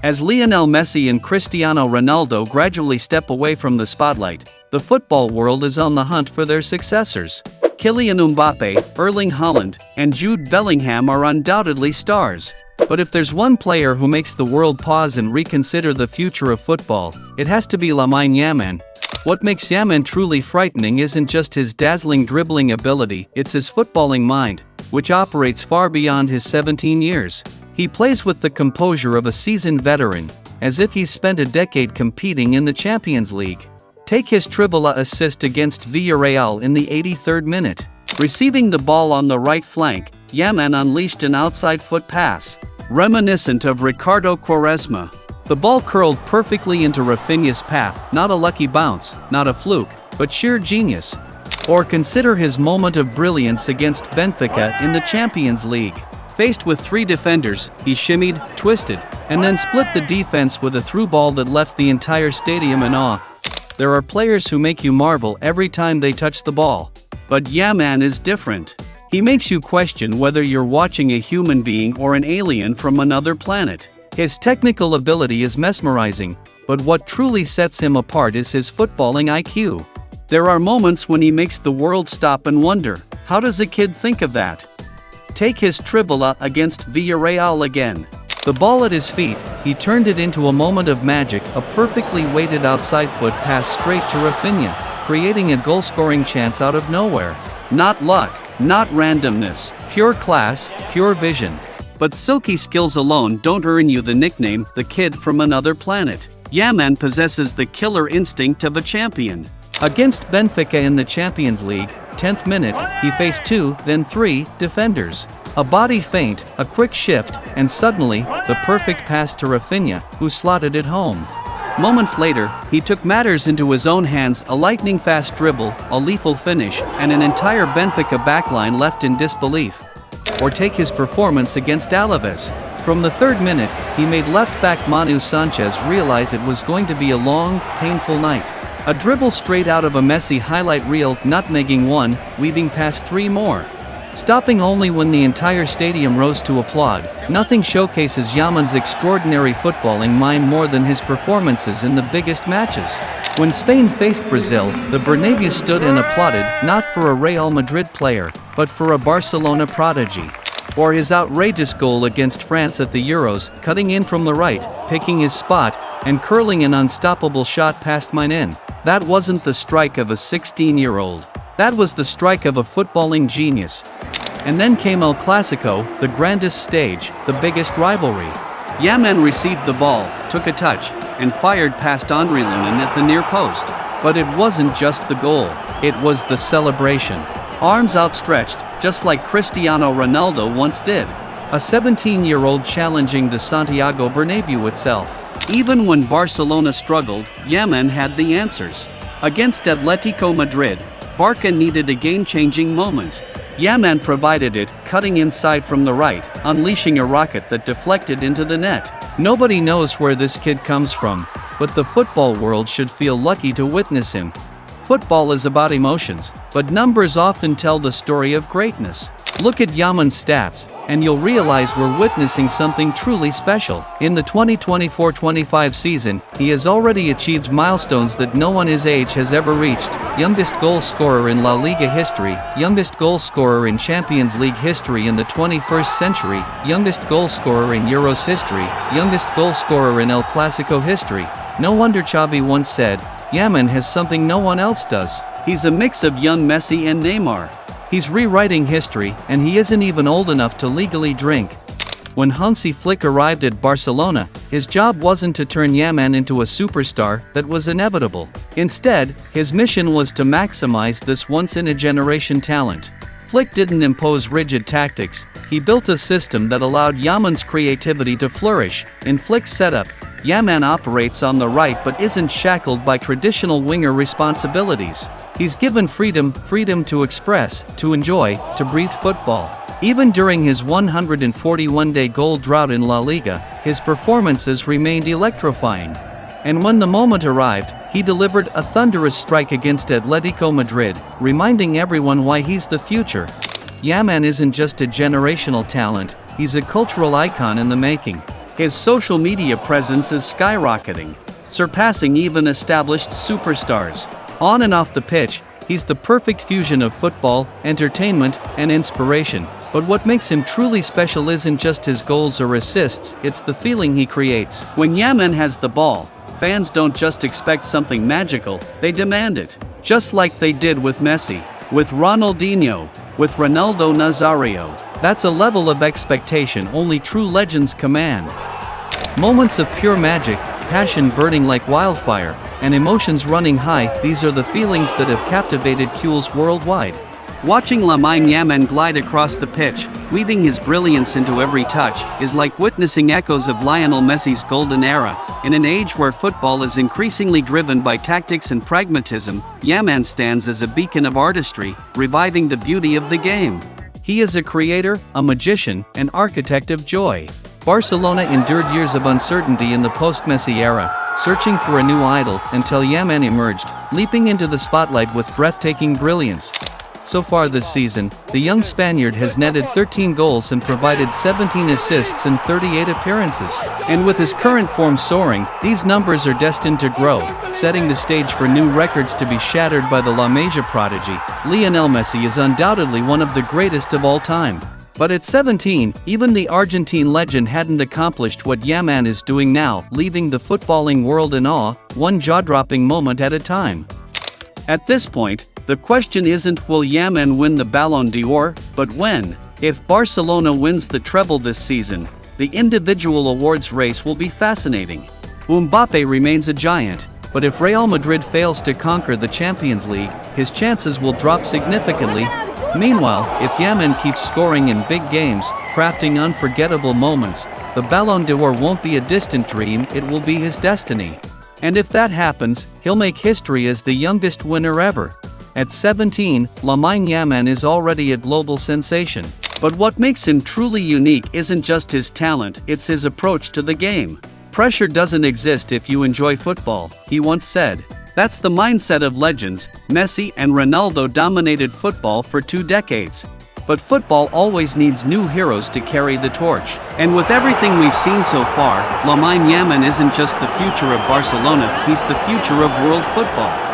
As Lionel Messi and Cristiano Ronaldo gradually step away from the spotlight, the football world is on the hunt for their successors. Kylian Mbappé, Erling Haaland, and Jude Bellingham are undoubtedly stars. But if there's one player who makes the world pause and reconsider the future of football, it has to be Lamine Yamal. What makes Yamal truly frightening isn't just his dazzling dribbling ability, it's his footballing mind, which operates far beyond his 17 years. He plays with the composure of a seasoned veteran, as if he's spent a decade competing in the Champions League. Take his trivela assist against Villarreal in the 83rd minute. Receiving the ball on the right flank, Yamal unleashed an outside foot pass, reminiscent of Ricardo Quaresma. The ball curled perfectly into Rafinha's path, not a lucky bounce, not a fluke, but sheer genius. Or consider his moment of brilliance against Benfica in the Champions League. Faced with 3 defenders, he shimmied, twisted, and then split the defense with a through ball that left the entire stadium in awe. There are players who make you marvel every time they touch the ball. But Yamal is different. He makes you question whether you're watching a human being or an alien from another planet. His technical ability is mesmerizing, but what truly sets him apart is his footballing IQ. There are moments when he makes the world stop and wonder, how does a kid think of that? Take his trivela against Villarreal again. The ball at his feet, he turned it into a moment of magic, a perfectly weighted outside foot pass straight to Rafinha, creating a goal-scoring chance out of nowhere. Not luck, not randomness, pure class, pure vision. But silky skills alone don't earn you the nickname, the kid from another planet. Yamal possesses the killer instinct of a champion. Against Benfica in the Champions League, 10th minute, he faced 2, then 3, defenders. A body feint, a quick shift, and suddenly, the perfect pass to Rafinha, who slotted it home. Moments later, he took matters into his own hands, a lightning-fast dribble, a lethal finish, and an entire Benfica backline left in disbelief. Or take his performance against Alaves. From the 3rd minute, he made left-back Manu Sanchez realize it was going to be a long, painful night. A dribble straight out of a Messi highlight reel, nutmegging 1, weaving past 3 more. Stopping only when the entire stadium rose to applaud. Nothing showcases Yamal's extraordinary footballing mind more than his performances in the biggest matches. When Spain faced Brazil, the Bernabeu stood and applauded, not for a Real Madrid player, but for a Barcelona prodigy. Or his outrageous goal against France at the Euros, cutting in from the right, picking his spot, and curling an unstoppable shot past mine in. That wasn't the strike of a 16-year-old. That was the strike of a footballing genius. And then came El Clasico, the grandest stage, the biggest rivalry. Yamal received the ball, took a touch, and fired past Andre Lunin at the near post. But it wasn't just the goal, it was the celebration. Arms outstretched, just like Cristiano Ronaldo once did. A 17-year-old challenging the Santiago Bernabeu itself. Even when Barcelona struggled, Yamal had the answers. Against Atletico Madrid, Barca needed a game-changing moment. Yamal provided it, cutting inside from the right, unleashing a rocket that deflected into the net. Nobody knows where this kid comes from, but the football world should feel lucky to witness him. Football is about emotions, but numbers often tell the story of greatness. Look at Yamal's stats, and you'll realize we're witnessing something truly special. In the 2024-25 season, he has already achieved milestones that no one his age has ever reached. Youngest goal scorer in La Liga history, youngest goal scorer in Champions League history in the 21st century, youngest goal scorer in Euros history, youngest goal scorer in El Clasico history. No wonder Xavi once said, Yamal has something no one else does. He's a mix of young Messi and Neymar. He's rewriting history, and he isn't even old enough to legally drink. When Hansi Flick arrived at Barcelona, his job wasn't to turn Yamal into a superstar, that was inevitable. Instead, his mission was to maximize this once-in-a-generation talent. Flick didn't impose rigid tactics, he built a system that allowed Yamal's creativity to flourish. In Flick's setup, Yamal operates on the right but isn't shackled by traditional winger responsibilities. He's given freedom to express, to enjoy, to breathe football. Even during his 141-day goal drought in La Liga, his performances remained electrifying. And when the moment arrived, he delivered a thunderous strike against Atletico Madrid, reminding everyone why he's the future. Yamal isn't just a generational talent, he's a cultural icon in the making. His social media presence is skyrocketing, surpassing even established superstars. On and off the pitch, he's the perfect fusion of football, entertainment, and inspiration. But what makes him truly special isn't just his goals or assists, it's the feeling he creates. When Yamal has the ball, fans don't just expect something magical, they demand it. Just like they did with Messi, with Ronaldinho, with Ronaldo Nazario. That's a level of expectation only true legends command. Moments of pure magic, passion burning like wildfire, and emotions running high, these are the feelings that have captivated Qs worldwide. Watching Lamine Yamal glide across the pitch, weaving his brilliance into every touch, is like witnessing echoes of Lionel Messi's golden era. In an age where football is increasingly driven by tactics and pragmatism, Yamal stands as a beacon of artistry, reviving the beauty of the game. He is a creator, a magician, an architect of joy. Barcelona endured years of uncertainty in the post-Messi era, searching for a new idol until Yamal emerged, leaping into the spotlight with breathtaking brilliance. So far this season, the young Spaniard has netted 13 goals and provided 17 assists in 38 appearances. And with his current form soaring, these numbers are destined to grow, setting the stage for new records to be shattered by the La Masia prodigy. Lionel Messi is undoubtedly one of the greatest of all time. But at 17, even the Argentine legend hadn't accomplished what Yamal is doing now, leaving the footballing world in awe, one jaw-dropping moment at a time. At this point, the question isn't will Yamal win the Ballon d'Or, but when. If Barcelona wins the treble this season, the individual awards race will be fascinating. Mbappé remains a giant, but if Real Madrid fails to conquer the Champions League, his chances will drop significantly. Meanwhile, if Yamal keeps scoring in big games, crafting unforgettable moments, the Ballon d'Or won't be a distant dream, it will be his destiny. And if that happens, he'll make history as the youngest winner ever. At 17, Lamine Yamal is already a global sensation. But what makes him truly unique isn't just his talent, it's his approach to the game. Pressure doesn't exist if you enjoy football, he once said. That's the mindset of legends. Messi and Ronaldo dominated football for 2 decades. But football always needs new heroes to carry the torch. And with everything we've seen so far, Lamine Yamal isn't just the future of Barcelona, he's the future of world football.